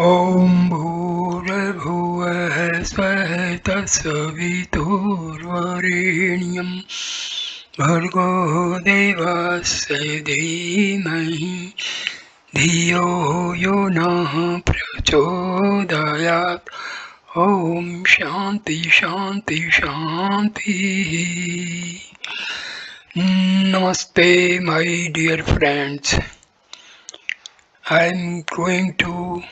ॐ भूर्भुवः स्वः तत्सवितुर्वरेण्यं भर्गो देवस्य धीमहि धियो यो नः प्रचोदयात् ॐ शान्ति शान्ति शान्तिः. Namaste, my dear friends. I'm going to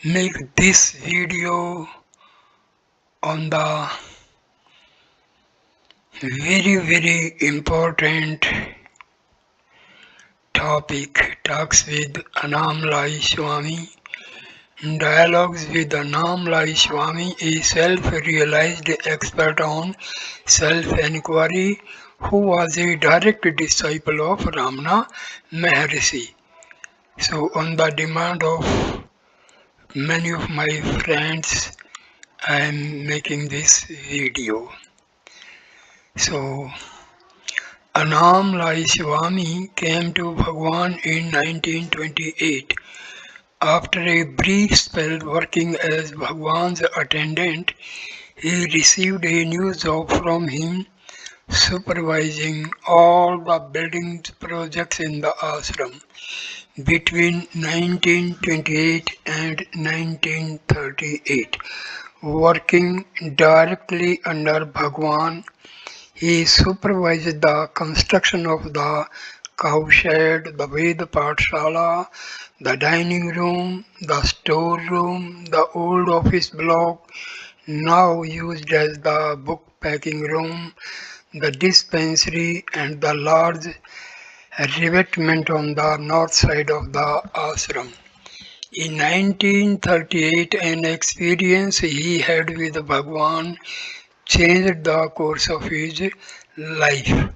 make this video on the very important topic, talks with Annamalai Swami. Dialogues with Annamalai Swami, a self-realized expert on self-enquiry who was a direct disciple of Ramana Maharshi. So on the demand of many of my friends, I am making this video. So, Annamalai Swami came to Bhagwan in 1928. After a brief spell working as Bhagwan's attendant, he received a new job from him, supervising all the building projects in the ashram between 1928 and 1938. Working directly under Bhagwan, he supervised the construction of the cowshed, the Veda Pathshala, the dining room, the storeroom, the old office block, now used as the book packing room, the dispensary, and the large revetment on the north side of the ashram. In 1938, an experience he had with Bhagwan changed the course of his life.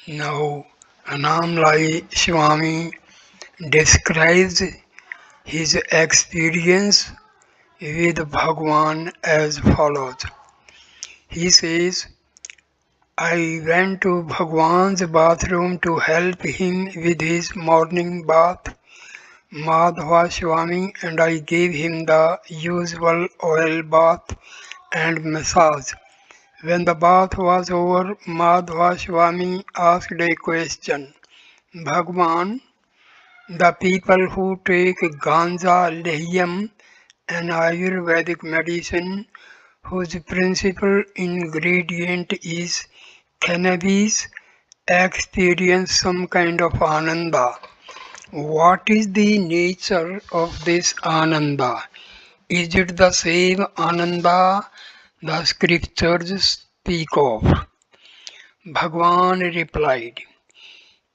Now, Annamalai Swami describes his experience with Bhagwan as follows. He says, I went to Bhagwan's bathroom to help him with his morning bath, Madhva Swami, and I gave him the usual oil bath and massage. When the bath was over, Madhva Swami asked a question. Bhagwan, the people who take ganja, lehyam, an Ayurvedic medicine whose principal ingredient is cannabis, experience some kind of ananda. What is the nature of this ananda? Is it the same ananda the scriptures speak of? Bhagwan replied,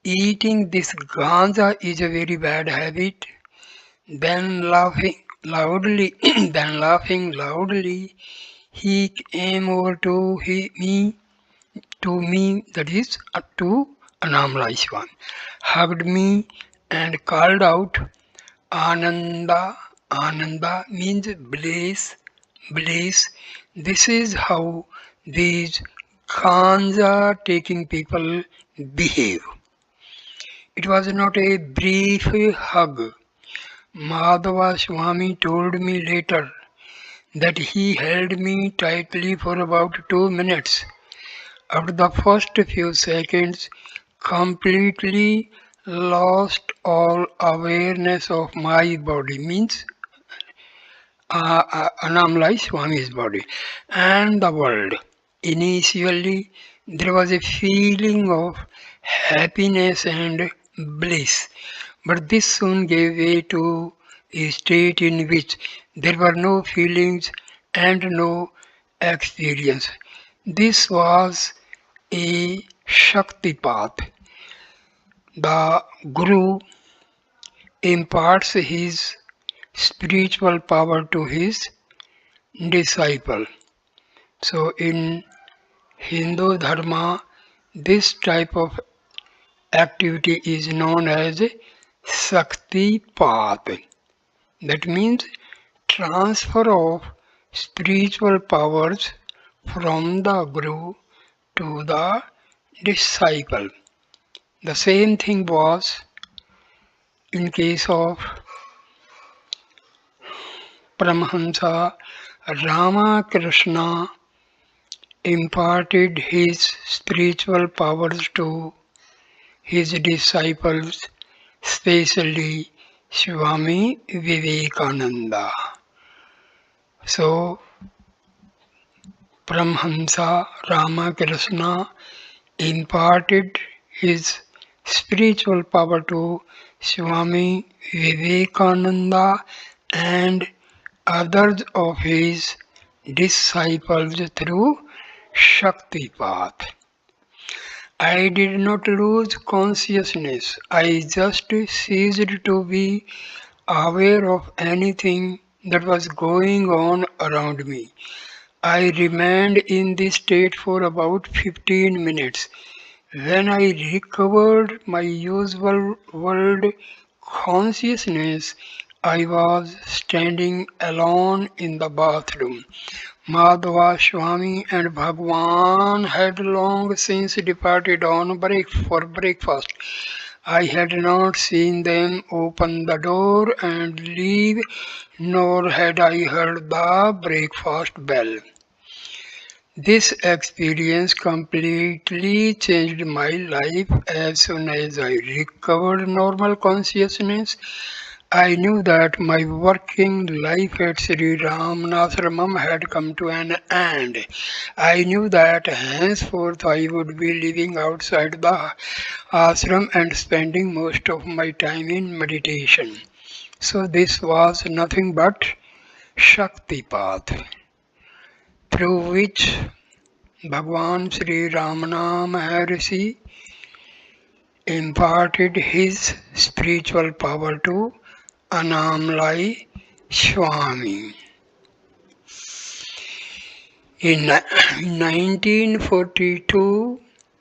eating this ganja is a very bad habit. Then laughing loudly, he came over to me, that is to Annamalai Swami, hugged me and called out, Ananda. Ananda means bliss, bliss. This is how these ganja taking people behave. It was not a brief hug. Madhava Swami told me later that he held me tightly for about 2 minutes. After the first few seconds, completely lost all awareness of my body, means Annamalai Swami's body, and the world. Initially, there was a feeling of happiness and bliss, but this soon gave way to a state in which there were no feelings and no experience. This was a Shakti path. The Guru imparts his spiritual power to his disciple. So in Hindu Dharma, this type of activity is known as Shakti path. That means transfer of spiritual powers from the Guru to the disciple. The same thing was in case of Paramahamsa Ramakrishna imparted his spiritual powers to his disciples, especially Swami Vivekananda. So, Paramahamsa Ramakrishna imparted his spiritual power to Swami Vivekananda and others of his disciples through Shaktipat. I did not lose consciousness. I just ceased to be aware of anything that was going on around me. I remained in this state for about 15 minutes. When I recovered my usual world consciousness, I was standing alone in the bathroom. Madhava, Swami and Bhagwan had long since departed on break for breakfast. I had not seen them open the door and leave, nor had I heard the breakfast bell. This experience completely changed my life. As soon as I recovered normal consciousness, I knew that my working life at Sri Ramanashramam had come to an end. I knew that henceforth I would be living outside the ashram and spending most of my time in meditation. So this was nothing but Shaktipat, through which Bhagwan Sri Ramana Maharshi imparted his spiritual power to Annamalai Swami. In 1942,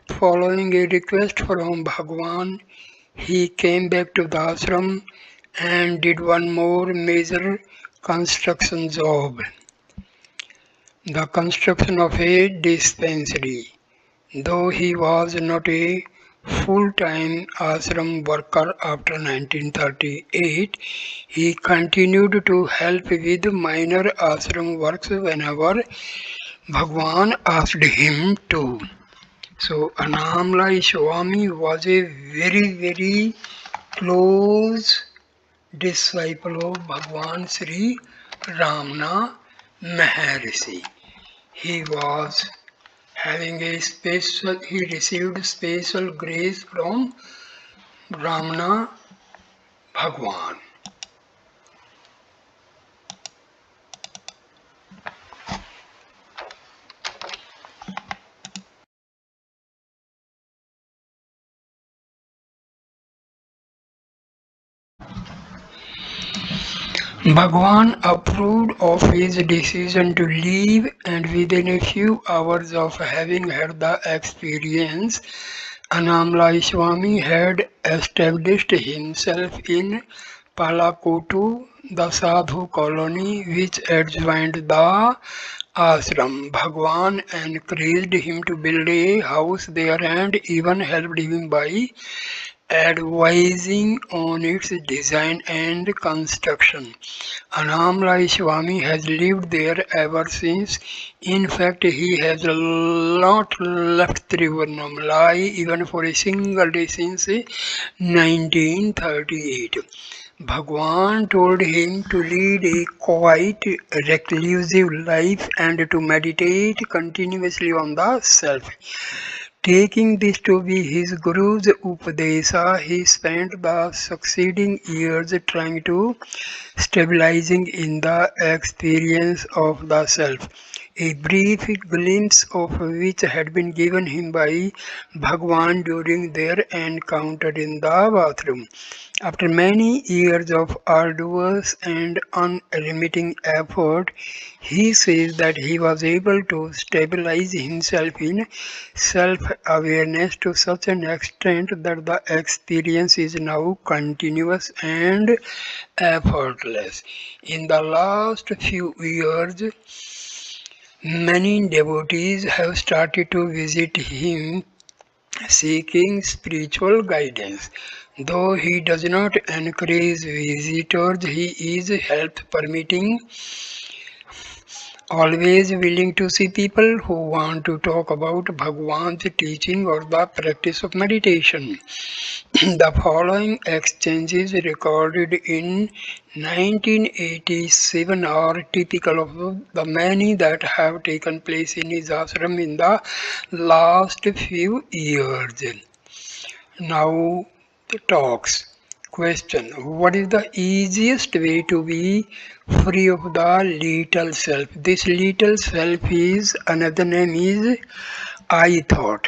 following a request from Bhagwan, he came back to the ashram and did one more major construction job, the construction of a dispensary. Though he was not a full-time ashram worker after 1938, he continued to help with minor ashram works whenever Bhagwan asked him to. So Annamalai Swami was a very close disciple of Bhagwan Sri Ramana Maharshi. He was having he received special grace from Ramana Bhagwan. Bhagwan approved of his decision to leave, and within a few hours of having had the experience, Annamalai Swami had established himself in Palakotu, the Sadhu colony which adjoined the ashram. Bhagwan encouraged him to build a house there and even helped him by advising on its design and construction. Annamalai Swami has lived there ever since. In fact, he has not left Annamalai even for a single day since 1938. Bhagwan told him to lead a quiet, reclusive life and to meditate continuously on the self. Taking this to be his Guru's Upadesa, he spent the succeeding years trying to stabilizing in the experience of the self, a brief glimpse of which had been given him by Bhagwan during their encounter in the bathroom. After many years of arduous and unremitting effort, he says that he was able to stabilize himself in self-awareness to such an extent that the experience is now continuous and effortless. In the last few years, many devotees have started to visit him seeking spiritual guidance. Though he does not encourage visitors, he is help permitting, always willing to see people who want to talk about Bhagwan's teaching or the practice of meditation. The following exchanges recorded in 1987 are typical of the many that have taken place in his ashram in the last few years. Now the talks. Question: what is the easiest way to be free of the little self? This little self is, another name is I thought.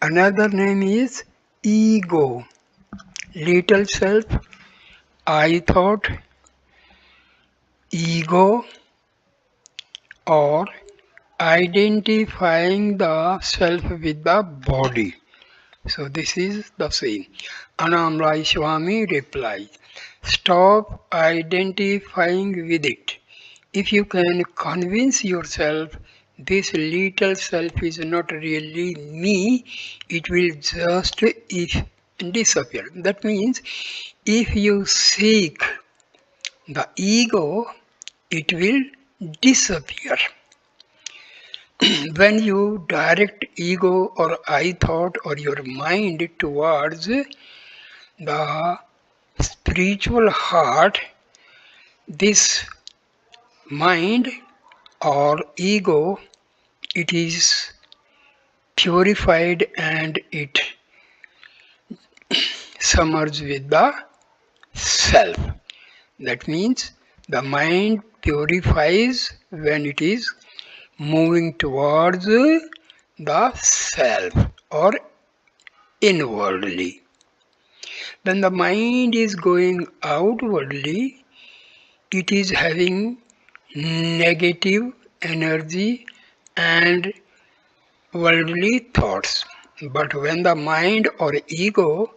Another name is ego. Little self, I thought, ego, or identifying the self with the body. So this is the same. Annamalai Swami replies, stop identifying with it. If you can convince yourself this little self is not really me, it will just if disappear. That means if you seek the ego, it will disappear. When you direct ego or I thought or your mind towards the spiritual heart, this mind or ego, it is purified and it submerges with the self. That means the mind purifies when it is moving towards the self or inwardly. When the mind is going outwardly, it is having negative energy and worldly thoughts. But when the mind or ego,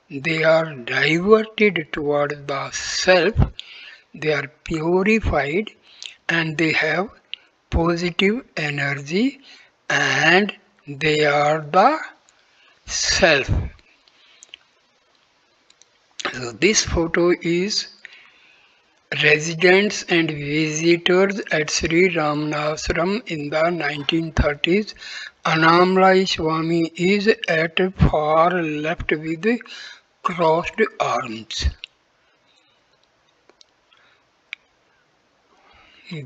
they are diverted toward the self, they are purified and they have positive energy and they are the self. So this photo is residents and visitors at Sri Ramana Ashram in the 1930s. Annamalai Swami is at far left with crossed arms.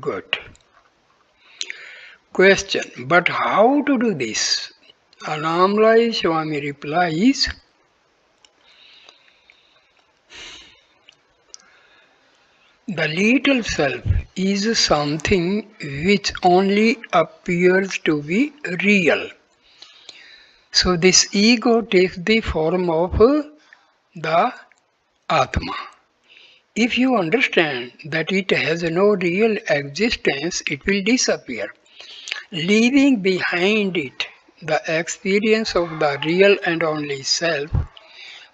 Good. Question: but how to do this? Annamalai Swami replies, the little self is something which only appears to be real. So this ego takes the form of the Atma. If you understand that it has no real existence, it will disappear, leaving behind it the experience of the real and only self.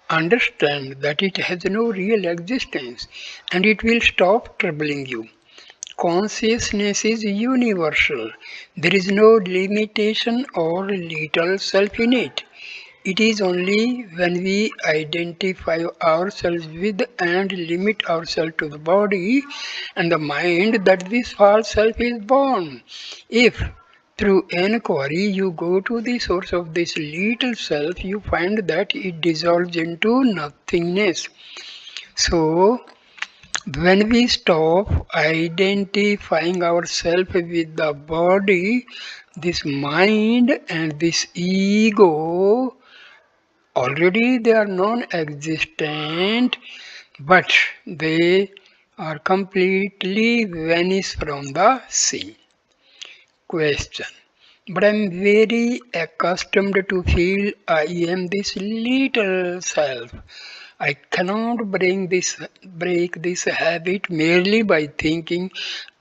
Understand that it has no real existence and it will stop troubling you. Consciousness is universal. There is no limitation or little self in it. It is only when we identify ourselves with and limit ourselves to the body and the mind that this false self is born. If through enquiry you go to the source of this little self, you find that it dissolves into nothingness. So, when we stop identifying ourselves with the body, this mind and this ego, already they are non-existent, but they are completely vanished from the scene. Question: but I am very accustomed to feel I am this little self. I cannot break this habit merely by thinking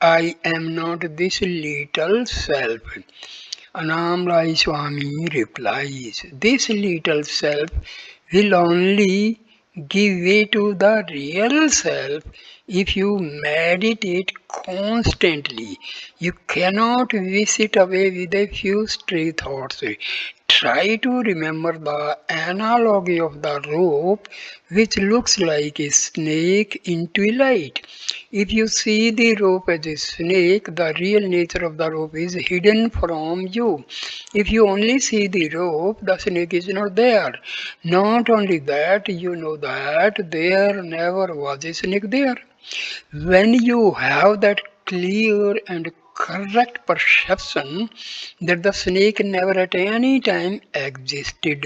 I am not this little self. Annamalai Swami replies, this little self will only give way to the real self if you meditate constantly. You cannot wish it away with a few stray thoughts. Try to remember the analogy of the rope, which looks like a snake in twilight. If you see the rope as a snake, the real nature of the rope is hidden from you. If you only see the rope, the snake is not there. Not only that, you know that there never was a snake there. When you have that clear and correct perception that the snake never at any time existed,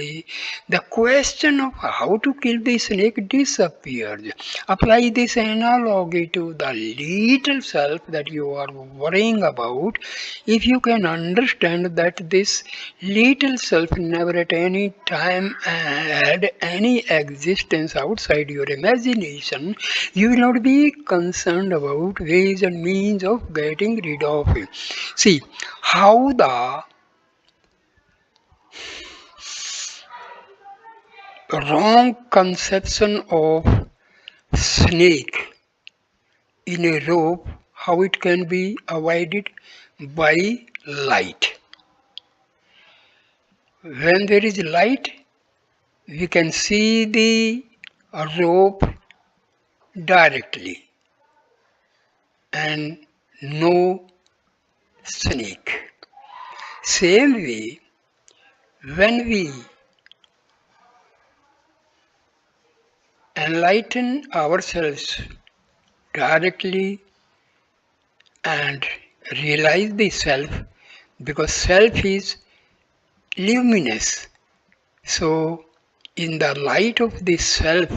the question of how to kill the snake disappears. Apply this analogy to the little self that you are worrying about. If you can understand that this little self never at any time had any existence outside your imagination, you will not be concerned about ways and means of getting rid of it. See how the wrong conception of snake in a rope, how it can be avoided by light. When there is light, we can see the rope directly and no snake. Same way, when we enlighten ourselves directly and realize the self, because self is luminous. So, in the light of the self,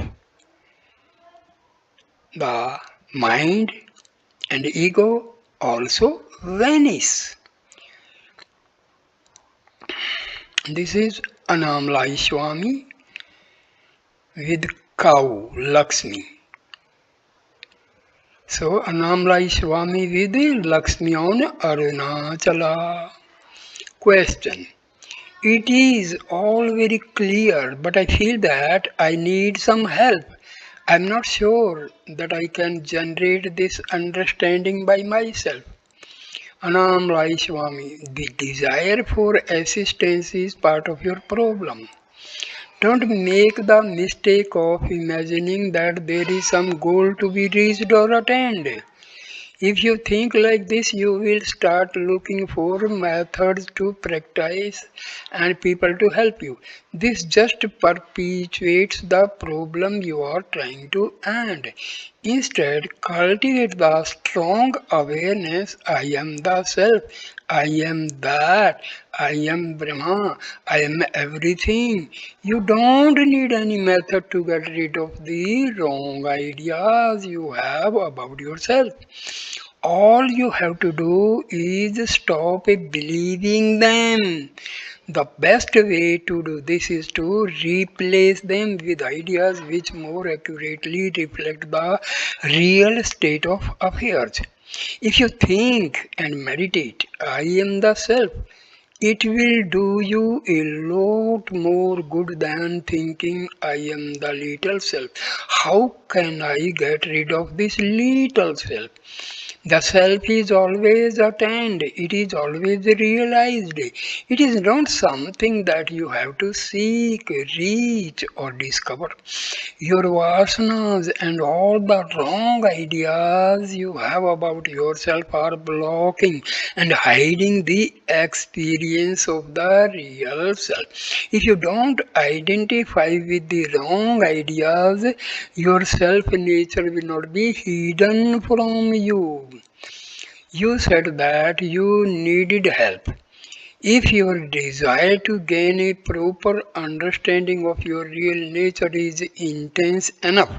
the mind and ego also vanish. This is Annamalai Swami with cow Lakshmi. So Annamalai Swami with Lakshmi on Arunachala. Question. It is all very clear, but I feel that I need some help. I'm not sure that I can generate this understanding by myself. Annamalai Swami, the desire for assistance is part of your problem. Don't make the mistake of imagining that there is some goal to be reached or attained. If you think like this, you will start looking for methods to practice and people to help you. This just perpetuates the problem you are trying to end. Instead, cultivate the strong awareness I am the self, I am that, I am Brahma, I am everything. You don't need any method to get rid of the wrong ideas you have about yourself. All you have to do is stop believing them. The best way to do this is to replace them with ideas which more accurately reflect the real state of affairs. If you think and meditate, I am the self, it will do you a lot more good than thinking I am the little self. How can I get rid of this little self? The self is always attained, it is always realized. It is not something that you have to seek, reach, or discover. Your vasanas and all the wrong ideas you have about yourself are blocking and hiding the experience of the real self. If you don't identify with the wrong ideas, your self nature will not be hidden from you. You said that you needed help. If your desire to gain a proper understanding of your real nature is intense enough,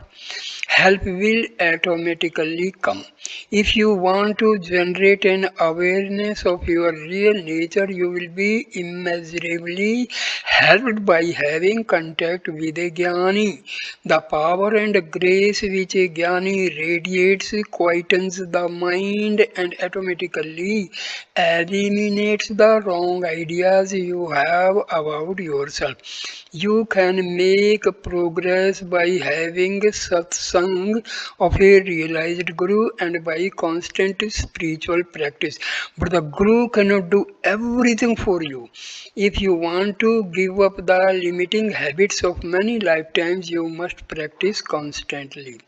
help will automatically come. If you want to generate an awareness of your real nature, you will be immeasurably helped by having contact with a jnani. The power and grace which a jnani radiates quietens the mind and automatically eliminates the wrong wrong ideas you have about yourself. You can make progress by having satsang of a realized guru and by constant spiritual practice. But the guru cannot do everything for you. If you want to give up the limiting habits of many lifetimes, you must practice constantly.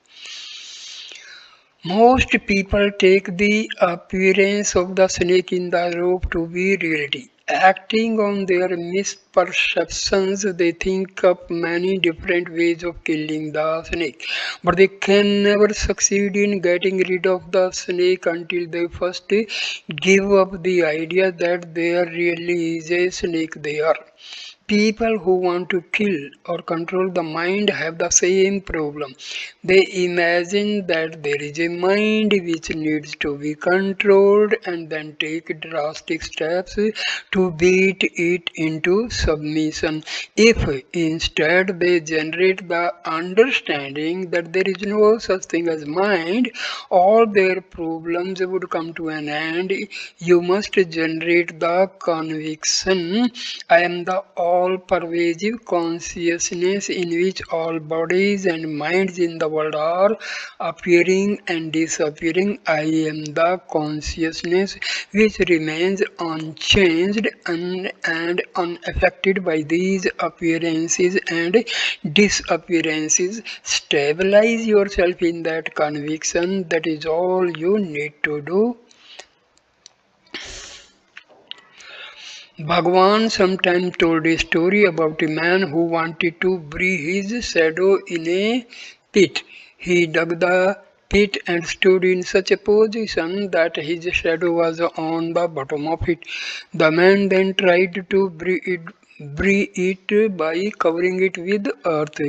Most people take the appearance of the snake in the rope to be reality. Acting on their misperceptions, they think up many different ways of killing the snake. But they can never succeed in getting rid of the snake until they first give up the idea that there really is a snake there. People who want to kill or control the mind have the same problem. They imagine that there is a mind which needs to be controlled and then take drastic steps to beat it into submission. If instead they generate the understanding that there is no such thing as mind, all their problems would come to an end. You must generate the conviction I am the all pervasive consciousness in which all bodies and minds in the world are appearing and disappearing. I am the consciousness which remains unchanged and unaffected by these appearances and disappearances. Stabilize yourself in that conviction. That is all you need to do. Bhagwan sometimes told a story about a man who wanted to bury his shadow in a pit. He dug the pit and stood in such a position that his shadow was on the bottom of it. The man then tried to bury it by covering it with earth.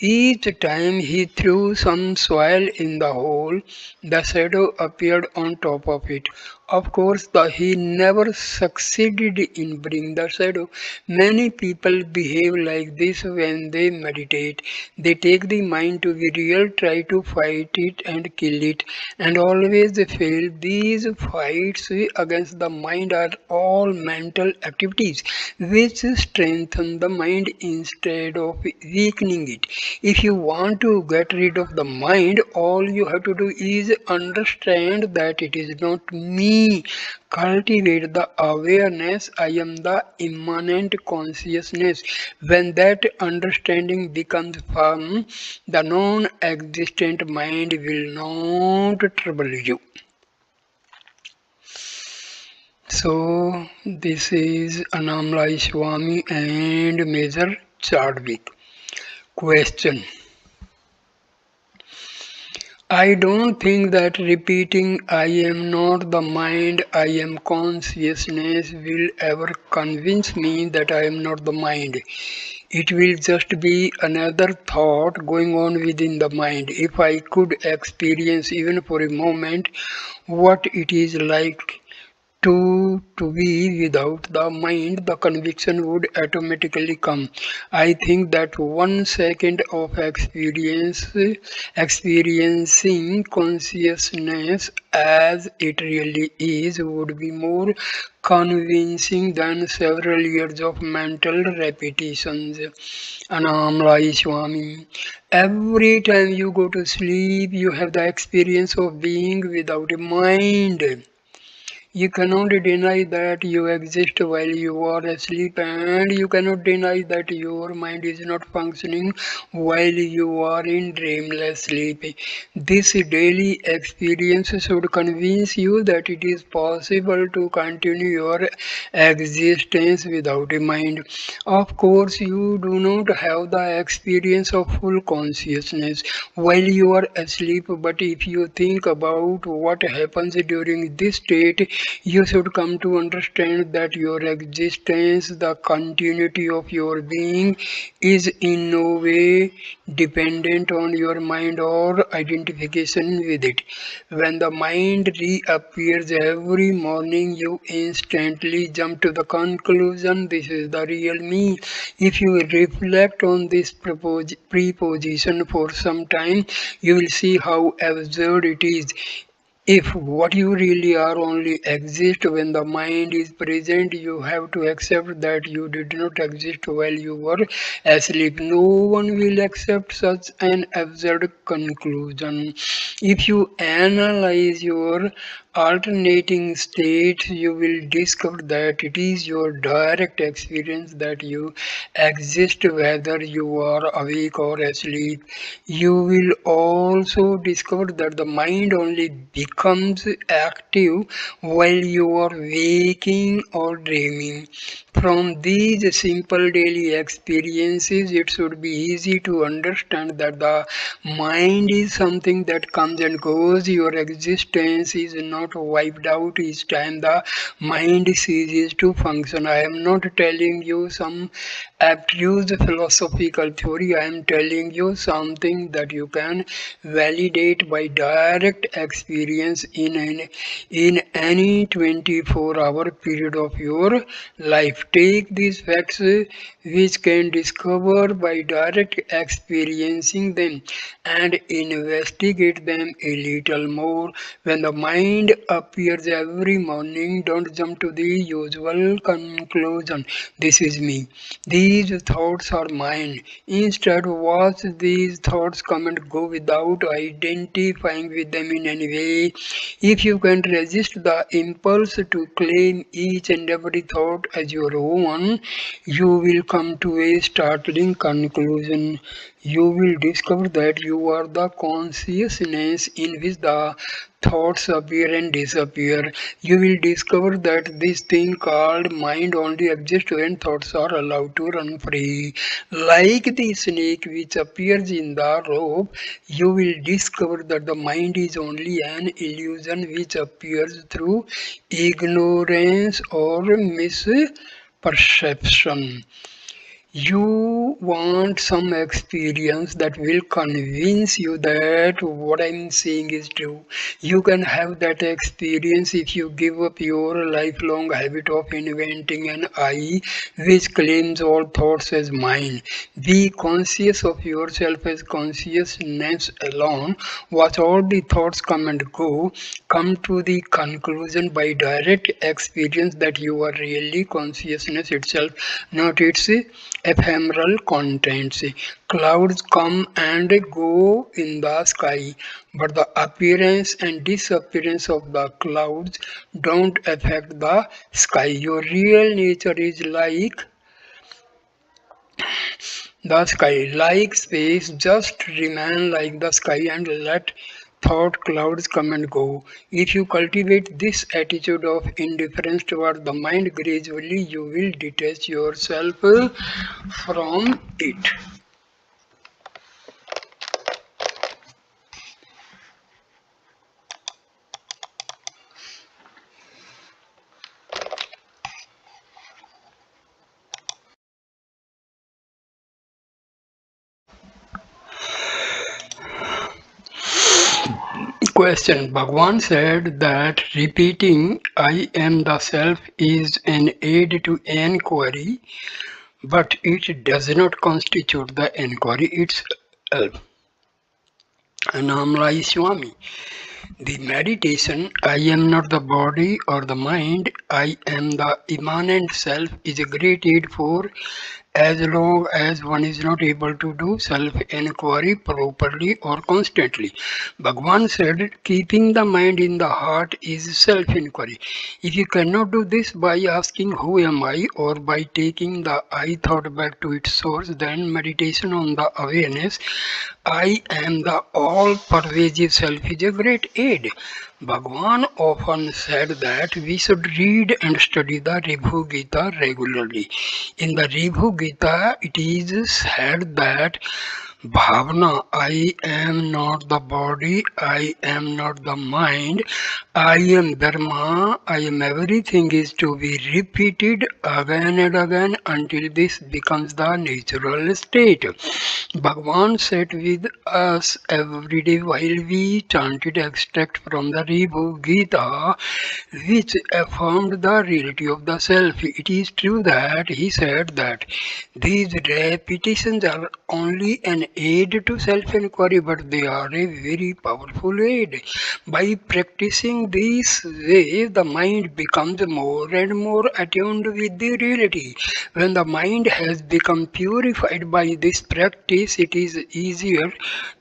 Each time he threw some soil in the hole, the shadow appeared on top of it. Of course, he never succeeded in bringing the shadow. Many people behave like this when they meditate. They take the mind to be real, try to fight it and kill it, and always fail. These fights against the mind are all mental activities which strengthen the mind instead of weakening it. If you want to get rid of the mind, all you have to do is understand that it is not me. Cultivate the awareness I am the immanent consciousness. When that understanding becomes firm, the non existent mind will not trouble you. So, this is Annamalai Swami and Major Chadwick. Question: I don't think that repeating I am not the mind, I am consciousness will ever convince me that I am not the mind. It will just be another thought going on within the mind. If I could experience even for a moment what it is like to be without the mind, the conviction would automatically come. I think that 1 second of experiencing consciousness as it really is would be more convincing than several years of mental repetitions. Annamalai Swami. Every time you go to sleep, you have the experience of being without a mind. You cannot deny that you exist while you are asleep, and you cannot deny that your mind is not functioning while you are in dreamless sleep. This daily experience should convince you that it is possible to continue your existence without a mind. Of course, you do not have the experience of full consciousness while you are asleep, but if you think about what happens during this state, you should come to understand that your existence, the continuity of your being, is in no way dependent on your mind or identification with it. When the mind reappears every morning, you instantly jump to the conclusion this is the real me. If you reflect on this preposition for some time, you will see how absurd it is. If what you really are only exists when the mind is present, you have to accept that you did not exist while you were asleep. No one will accept such an absurd conclusion. If you analyze your alternating states, you will discover that it is your direct experience that you exist whether you are awake or asleep. You will also discover that the mind only becomes active while you are waking or dreaming. From these simple daily experiences, it should be easy to understand that the mind is something that comes and goes. Your existence is not wiped out each time the mind ceases to function. I am not telling you some abstruse philosophical theory. I am telling you something that you can validate by direct experience in any 24-hour period of your life. Take these facts which can discover by direct experiencing them and investigate them a little more. When the mind appears every morning, don't jump to the usual conclusion. This is me. These thoughts are mine. Instead, watch these thoughts come and go without identifying with them in any way. If you can resist the impulse to claim each and every thought as your own, you will come to a startling conclusion. You will discover that you are the consciousness in which the thoughts appear and disappear. You will discover that this thing called mind only exists when thoughts are allowed to run free. Like the snake which appears in the rope, you will discover that the mind is only an illusion which appears through ignorance or misperception. You want some experience that will convince you that what I'm saying is true. You can have that experience if you give up your lifelong habit of inventing an I which claims all thoughts as mine. Be conscious of yourself as consciousness alone. Watch all the thoughts come and go. Come to the conclusion by direct experience that you are really consciousness itself, not its ephemeral contents. Clouds come and go in the sky, but the appearance and disappearance of the clouds don't affect the sky. Your real nature is like the sky, like space. Just remain like the sky and let thought clouds come and go. If you cultivate this attitude of indifference toward the mind, gradually you will detach yourself from it. Question. Bhagwan said that repeating I am the self is an aid to enquiry, but it does not constitute the enquiry itself. Annamalai Swami. The meditation, I am not the body or the mind, I am the immanent self, is a great aid for as long as one is not able to do self-inquiry properly or constantly. Bhagwan said, keeping the mind in the heart is self-inquiry. If you cannot do this by asking who am I or by taking the I thought back to its source, then meditation on the awareness I am the all-pervasive self is a great aid. Bhagwan often said that we should read and study the Ribhu Gita regularly. In the Ribhu Gita, it is said that Bhavana, I am not the body, I am not the mind, I am Dharma, I am everything is to be repeated again and again until this becomes the natural state. Bhagwan sat with us every day while we chanted extract from the Ribhu Gita, which affirmed the reality of the self. It is true that he said that these repetitions are only an aid to self-inquiry, but they are a very powerful aid. By practicing this way, the mind becomes more and more attuned with the reality. When the mind has become purified by this practice, it is easier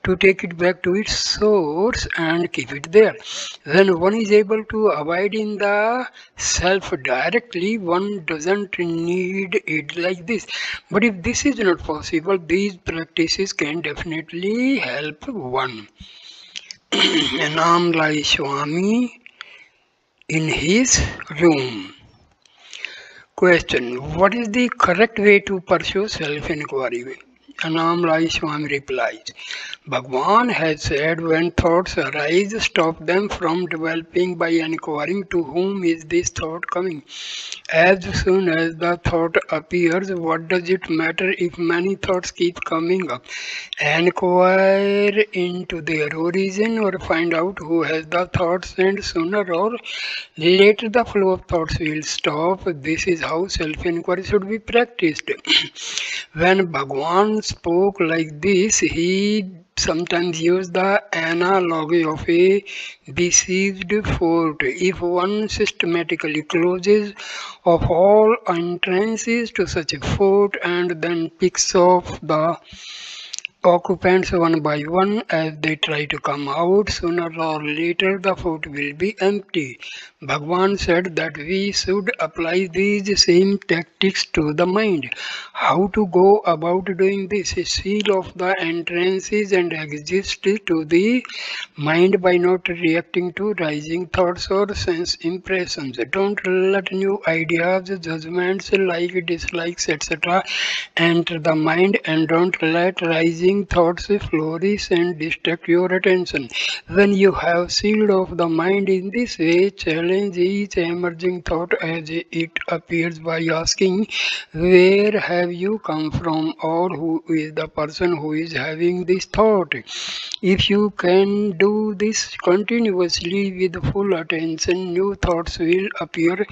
to take it back to its source and keep it there. When one is able to abide in the self directly, one doesn't need it like this. But if this is not possible, these practices can definitely help one. Annamalai Swami in his room. Question: what is the correct way to pursue self-inquiry? Annamalai Swami replies, Bhagwan has said when thoughts arise, stop them from developing by inquiring to whom is this thought coming. As soon as the thought appears, what does it matter if many thoughts keep coming up? Inquire into their origin or find out who has the thoughts, and sooner or later the flow of thoughts will stop. This is how self-inquiry should be practiced. When Bhagwan spoke like this, he sometimes used the analogy of a besieged fort. If one systematically closes off all entrances to such a fort and then picks off the occupants one by one as they try to come out, sooner or later the fort will be empty. Bhagwan said that we should apply these same tactics to the mind. How to go about doing this? Seal off the entrances and exist to the mind by not reacting to rising thoughts or sense impressions. Don't let new ideas, judgments, like dislikes, etc. enter the mind, and don't let rising thoughts flourish and distract your attention. When you have sealed off the mind in this way, challenge each emerging thought as it appears by asking, where have you come from, or who is the person who is having this thought? If you can do this continuously with full attention, new thoughts will appear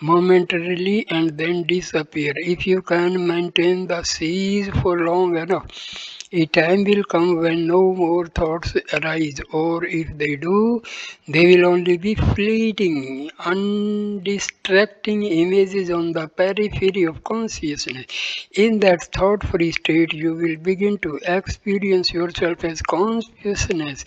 momentarily and then disappear. If you can maintain the siege for long enough, a time will come when no more thoughts arise, or if they do, they will only be fleeting, undistracting images on the periphery of consciousness. In that thought free state, you will begin to experience yourself as consciousness,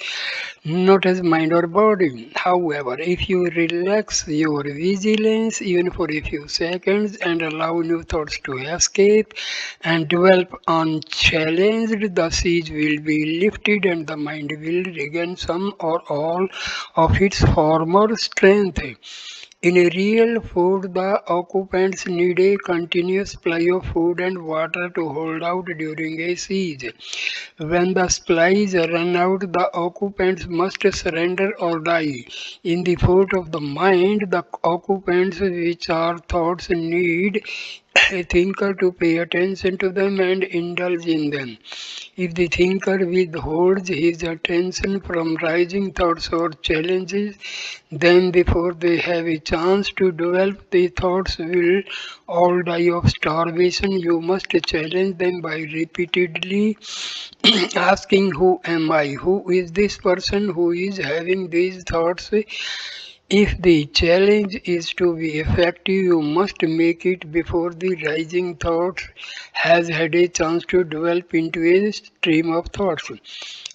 not as mind or body. However, if you relax your vigilance even for a few seconds and allow new thoughts to escape and develop unchallenged, the siege will be lifted and the mind will regain some or all of its former strength. In a real fort, the occupants need a continuous supply of food and water to hold out during a siege. When the supplies run out, the occupants must surrender or die. In the fort of the mind, the occupants, which are thoughts, need a thinker to pay attention to them and indulge in them. If the thinker withholds his attention from rising thoughts or challenges, then before they have a chance to develop, the thoughts will all die of starvation. You must challenge them by repeatedly asking, who am I? Who is this person who is having these thoughts? If the challenge is to be effective, you must make it before the rising thought has had a chance to develop into a stream of thoughts.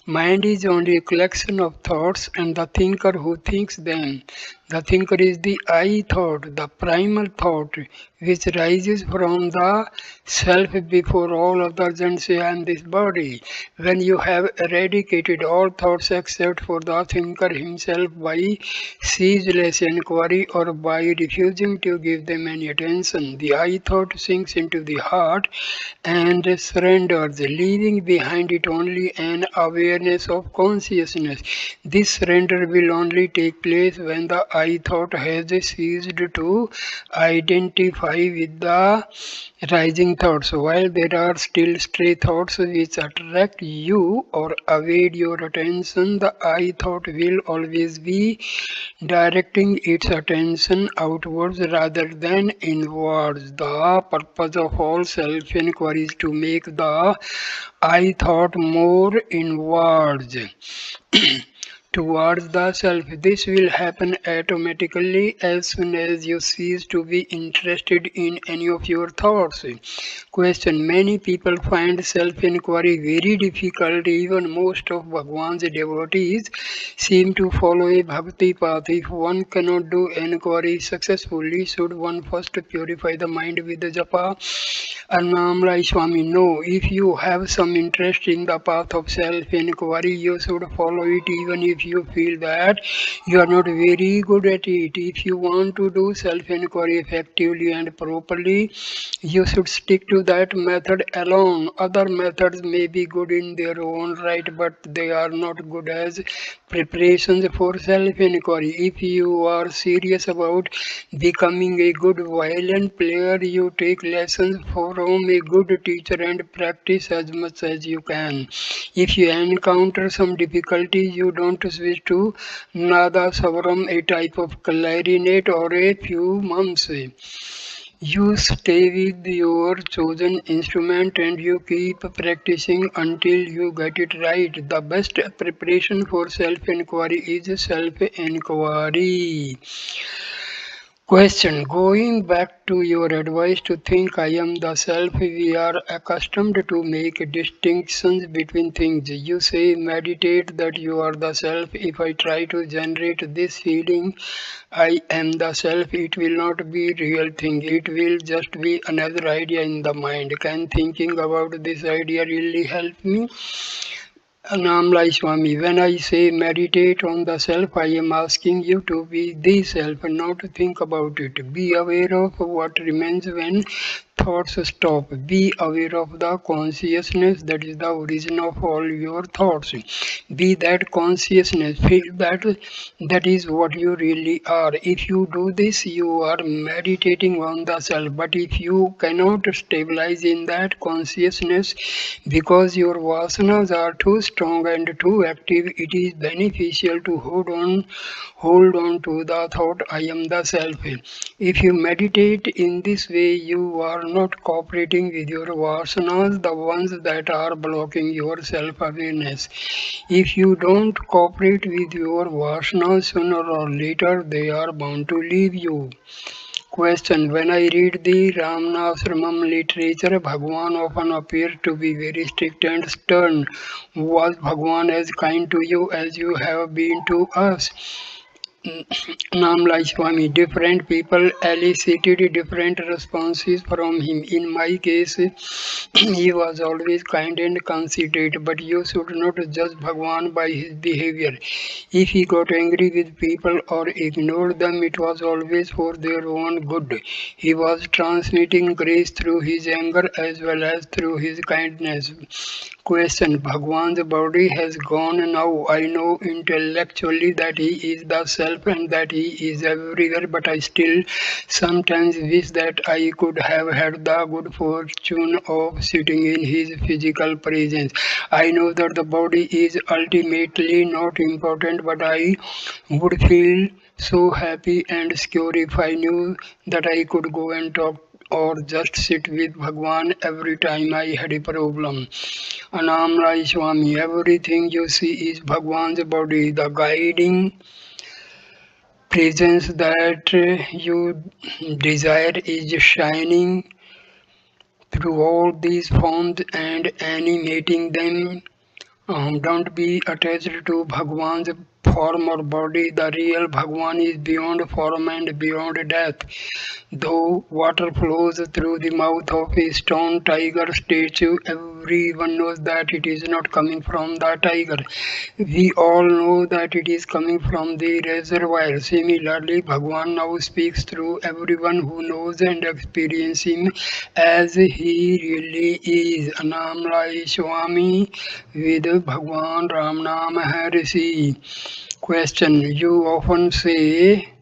Mind is only a collection of thoughts and the thinker who thinks them. The thinker is the I thought, the primal thought, which rises from the self before all others and say, I am this body. When you have eradicated all thoughts except for the thinker himself by ceaseless inquiry or by refusing to give them any attention, the I thought sinks into the heart and surrenders, leaving behind it only an awareness of consciousness. This surrender will only take place when the I thought has ceased to identify with the rising thoughts. While there are still stray thoughts which attract you or evade your attention, the I thought will always be directing its attention outwards rather than inwards. The purpose of all self-inquiry is to make the I thought more inwards towards the self. This will happen automatically as soon as you cease to be interested in any of your thoughts. Question. Many people find self-inquiry very difficult. Even most of Bhagwan's devotees seem to follow a bhakti path. If one cannot do inquiry successfully, should one first purify the mind with the japa? Annamalai Swami, no. If you have some interest in the path of self-inquiry, you should follow it even if you feel that you are not very good at it. If you want to do self-inquiry effectively and properly, you should stick to that method alone. Other methods may be good in their own right, but they are not good as preparations for self-inquiry. If you are serious about becoming a good violin player, you take lessons from a good teacher and practice as much as you can. If you encounter some difficulties, you don't switch to Nada Savaram, a type of clarinet, or a few months. You stay with your chosen instrument and you keep practicing until you get it right. The best preparation for self-inquiry is self-inquiry. Question. Going back to your advice to think I am the self, we are accustomed to make distinctions between things. You say meditate that you are the self. If I try to generate this feeling I am the self, it will not be real thing. It will just be another idea in the mind. Can thinking about this idea really help me? Annamalai Swami, when I say meditate on the self, I am asking you to be the self, not to think about it. Be aware of what remains when thoughts stop. Be aware of the consciousness that is the origin of all your thoughts. Be that consciousness. Feel that is what you really are. If you do this, you are meditating on the self. But if you cannot stabilize in that consciousness because your vasanas are too strong and too active, it is beneficial to hold on to the thought I am the self. If you meditate in this way, you are not cooperating with your vasanas, the ones that are blocking your self-awareness. If you don't cooperate with your vasanas, sooner or later they are bound to leave you. Question. When I read the Ramana literature, Bhagwan often appears to be very strict and stern. Was Bhagwan as kind to you as you have been to us? Namlai Swami, different people elicited different responses from him. In my case, he was always kind and considerate, but you should not judge Bhagwan by his behavior. If he got angry with people or ignored them, it was always for their own good. He was transmitting grace through his anger as well as through his kindness. Question. Bhagwan's body has gone now. I know intellectually that he is the self and that he is everywhere, but I still sometimes wish that I could have had the good fortune of sitting in his physical presence. I know that the body is ultimately not important, but I would feel so happy and secure if I knew that I could go and talk or just sit with Bhagwan every time I had a problem. Annamalai Swami, everything you see is Bhagwan's body, the guiding presence that you desire is shining through all these forms and animating them. Don't be attached to Bhagwan's form or body. The real Bhagwan is beyond form and beyond death. Though water flows through the mouth of a stone tiger statue, everyone knows that it is not coming from the tiger. We all know that it is coming from the reservoir. Similarly, Bhagwan now speaks through everyone who knows and experiences him as he really is. Annamalai Swami with Bhagwan Ramana Maharshi. Question. You often say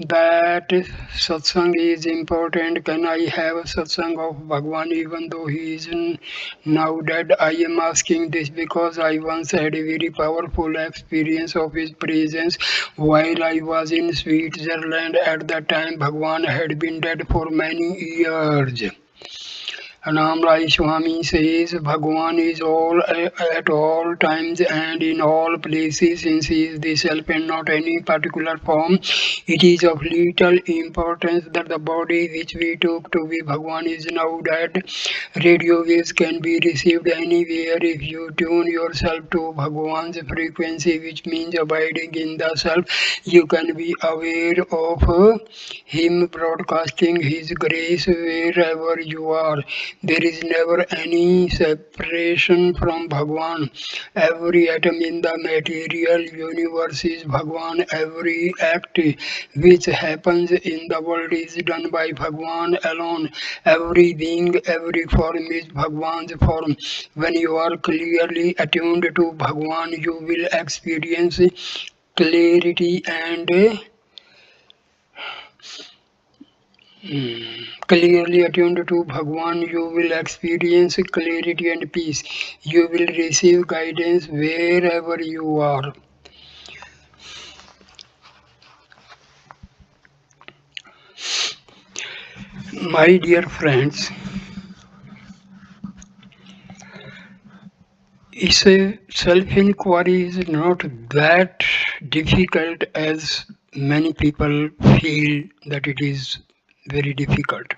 that satsang is important. Can I have a satsang of Bhagwan even though he is now dead? I am asking this because I once had a very powerful experience of his presence while I was in Switzerland. At that time, Bhagwan had been dead for many years. Annamalai Swami says Bhagavan is all at all times and in all places since he is the self and not any particular form. It is of little importance that the body which we took to be Bhagavan is now dead. Radio waves can be received anywhere if you tune yourself to Bhagavan's frequency, which means abiding in the self. You can be aware of him broadcasting his grace wherever you are. There is never any separation from Bhagavan. Every atom in the material universe is Bhagavan. Every act which happens in the world is done by Bhagavan alone. Every being, every form is Bhagavan's form. When you are clearly attuned to Bhagavan, you will experience clarity and clearly attuned to Bhagavan, you will experience clarity and peace. You will receive guidance wherever you are. My dear friends, self-inquiry is not that difficult as many people feel that it is very difficult.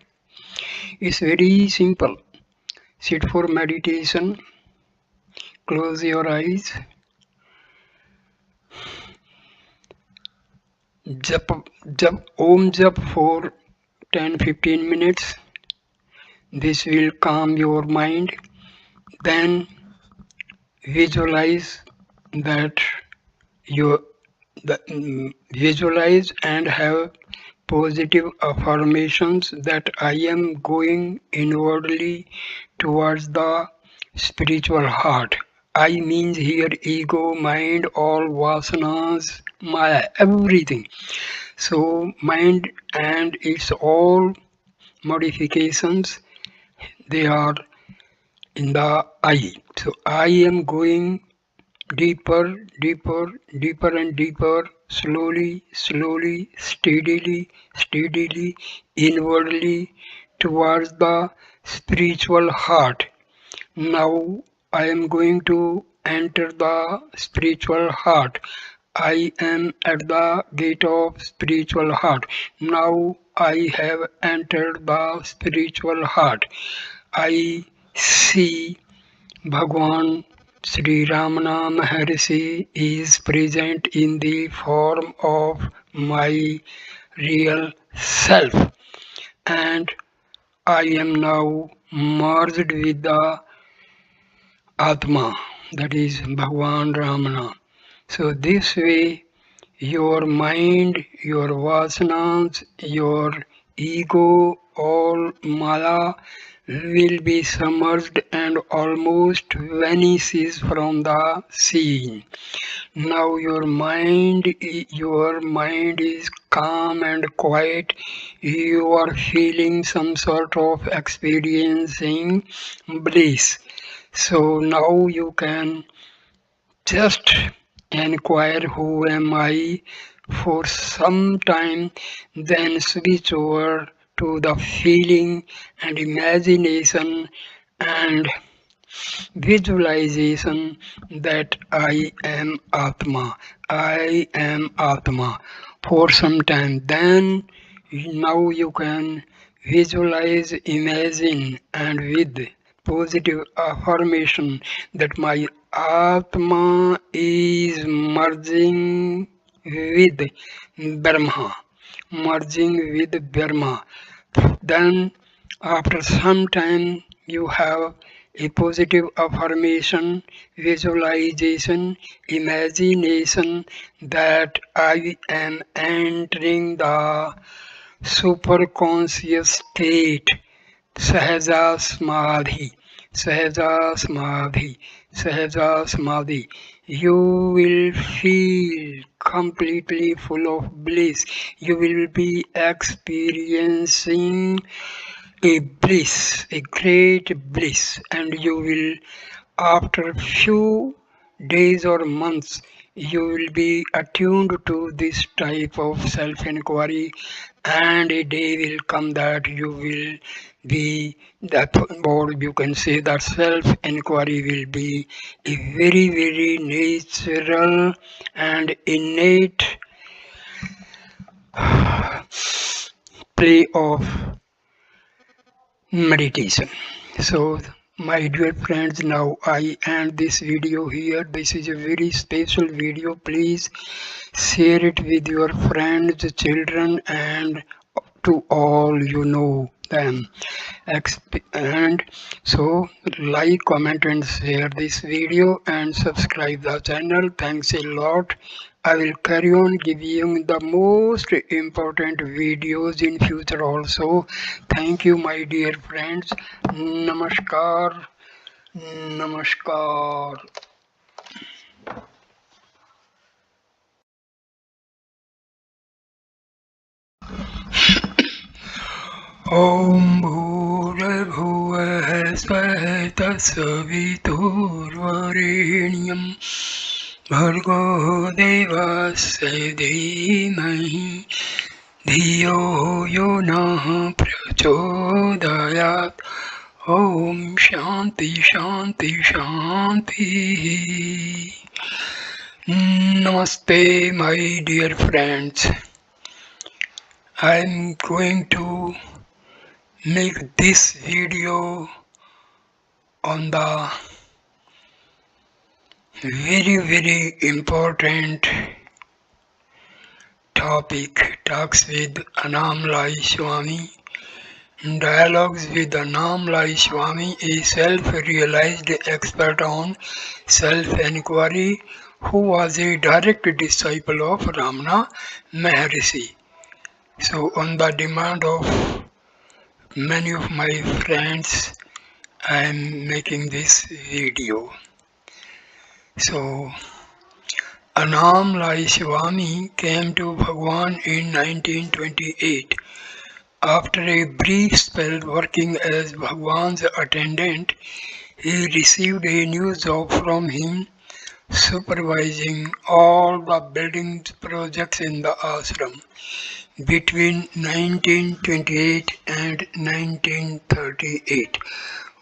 It's very simple. Sit for meditation, close your eyes, jap for 10-15 minutes. This will calm your mind. Then visualize that you visualize and have positive affirmations that I am going inwardly towards the spiritual heart. I means here ego, mind, all vasanas, maya, everything. So mind and its all modifications, they are in the I. So I am going deeper, deeper, deeper and deeper, slowly, slowly, steadily, steadily, inwardly towards the spiritual heart. Now I am going to enter the spiritual heart. I am at the gate of spiritual heart. Now I have entered the spiritual heart. I see Bhagwan Sri Ramana Maharshi is present in the form of my real self, and I am now merged with the Atma, that is Bhagwan Ramana. So this way your mind, your vasanas, your ego, all maya will be submerged and almost vanishes from the scene. Now your mind is calm and quiet. You are feeling some sort of experiencing bliss. So now you can just inquire who am I for some time, then switch over to the feeling and imagination and visualization that I am Atma. I am Atma for some time. Then now you can visualize, imagine, and with positive affirmation that my Atma is merging with Brahma, merging with Brahma. Then, after some time, you have a positive affirmation, visualization, imagination that I am entering the superconscious state, Sahaja Samadhi, Sahaja Samadhi, Sahaja Samadhi. You will feel completely full of bliss. You will be experiencing a bliss, a great bliss, and you will, after few days or months, you will be attuned to this type of self inquiry, and a day will come that you will be that, or you can say that self-inquiry will be a very, very natural and innate play of meditation. So, my dear friends, now I end this video here. This is a very special video. Please share it with your friends, children, and to all you know them. And so like, comment and share this video and subscribe the channel. Thanks a lot. I will carry on giving the most important videos in future also. Thank you my dear friends. Namaskar. Namaskar. Om Bhurabhuvah Svah Tatsavitursvarenyam Bhargo Devasya Dhimahi Dhiyo Yo Nah Prachodayat. Om Shanti Shanti Shanti. Namaste my dear friends. I'm going to make this video on the very important topic, talks with Annamalai Swami. Dialogues with Annamalai Swami, a self-realized expert on self-inquiry who was a direct disciple of Ramana Maharishi. So on the demand of many of my friends, I am making this video. So Annamalai Swami came to Bhagwan in 1928. After a brief spell working as Bhagwan's attendant, he received a new job from him, supervising all the building projects in the ashram. Between 1928 and 1938,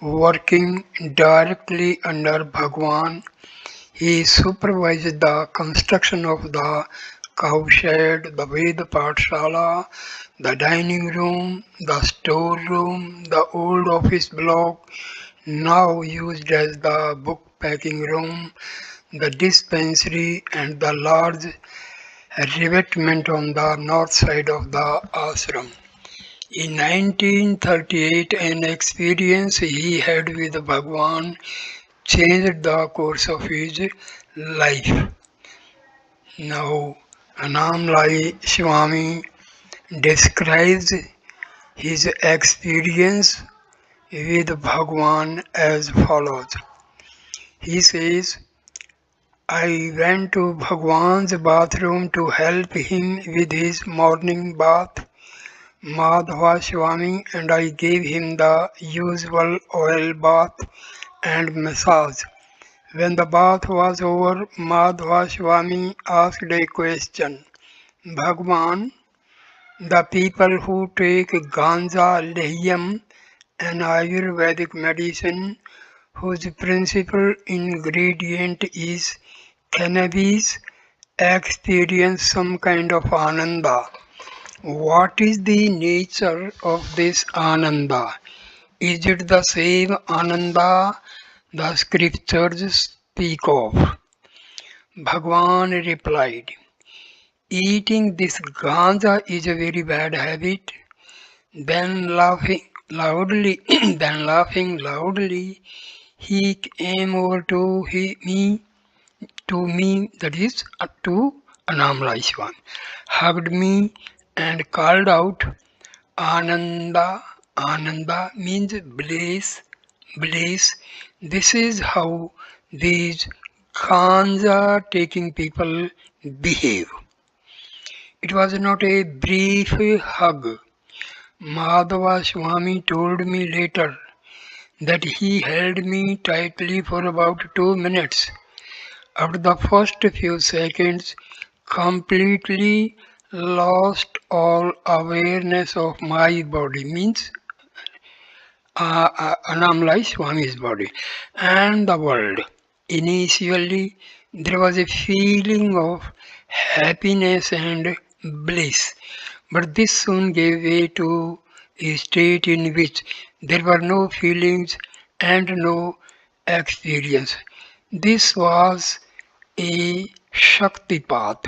working directly under Bhagwan, he supervised the construction of the cowshed, the Veda Pathshala, the dining room, the storeroom, the old office block, now used as the book packing room, the dispensary, and the large revetment on the north side of the ashram. In 1938, an experience he had with Bhagwan changed the course of his life. Now, Annamalai Swami describes his experience with Bhagwan as follows. He says, I went to Bhagwan's bathroom to help him with his morning bath, Madhva Swami, and I gave him the usual oil bath and massage. When the bath was over, Madhva Swami asked a question. Bhagwan, the people who take ganja, lehyam, an Ayurvedic medicine whose principal ingredient is cannabis, experience some kind of ananda. What is the nature of this ananda? Is it the same ananda the scriptures speak of? Bhagwan replied, eating this ganja is a very bad habit. Then laughing loudly, he came over to me, that is to Annamalai Swami, hugged me and called out, Ananda. Ananda means bliss, bliss. This is how these ganja taking people behave. It was not a brief hug. Madhava Swami told me later that he held me tightly for about 2 minutes. After the first few seconds, completely lost all awareness of my body. Means Annamalai Swami's body and the world. Initially, there was a feeling of happiness and bliss, but this soon gave way to a state in which there were no feelings and no experience. This was a Shakti path.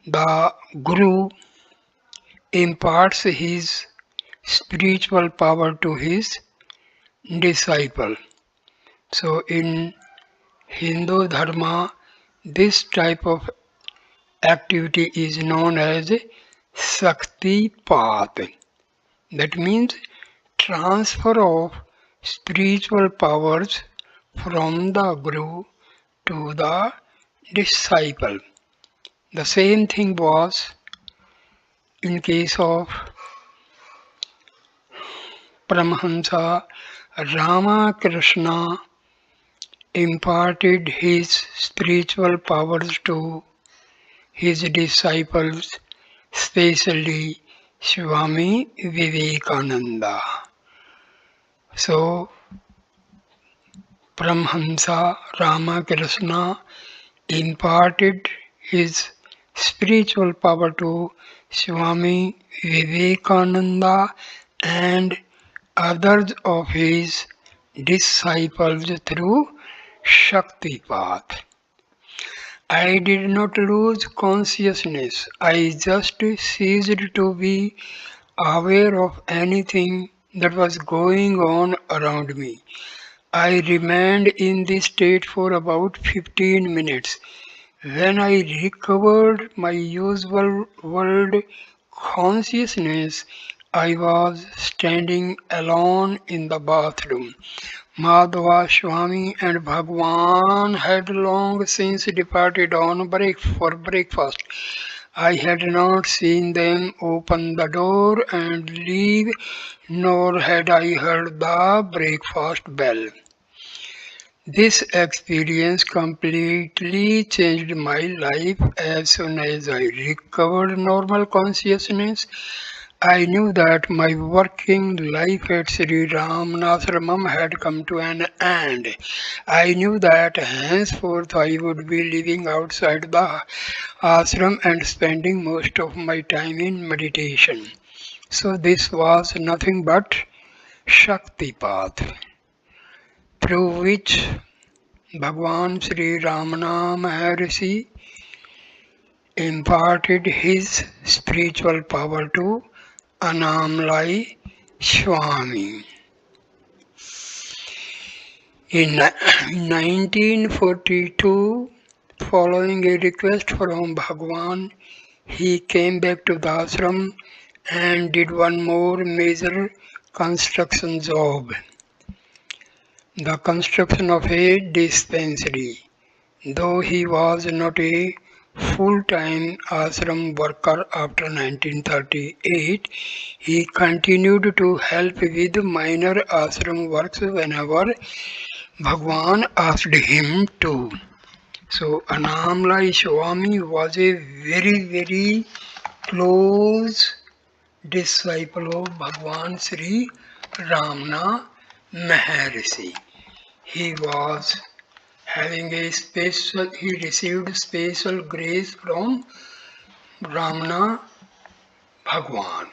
The Guru imparts his spiritual power to his disciple. So in Hindu Dharma, this type of activity is known as Shakti path. That means transfer of spiritual powers from the Guru to the disciple. The same thing was in case of Paramahansa Ramakrishna imparted his spiritual powers to his disciples, especially Swami Vivekananda. So, Paramahansa Ramakrishna imparted his spiritual power to Swami Vivekananda and others of his disciples through Shakti path. I did not lose consciousness. I just ceased to be aware of anything that was going on around me. I remained in this state for about 15 minutes. When I recovered my usual world consciousness, I was standing alone in the bathroom. Madhava, Swami and Bhagwan had long since departed on break for breakfast. I had not seen them open the door and leave, nor had I heard the breakfast bell. This experience completely changed my life. As soon as I recovered normal consciousness, I knew that my working life at Sri Ramanashramam had come to an end. I knew that henceforth I would be living outside the ashram and spending most of my time in meditation. So this was nothing but Shakti path, through which Bhagwan Sri Ramana Maharshi imparted his spiritual power to Annamalai Swami. In 1942, following a request from Bhagwan, he came back to the ashram and did one more major construction job, the construction of a dispensary. Though he was not a full-time ashram worker after 1938, he continued to help with minor ashram works whenever Bhagwan asked him to. So Annamalai Swami was a very close disciple of Bhagwan Sri Ramana Maharshi. He received special grace from Ramana Bhagwan.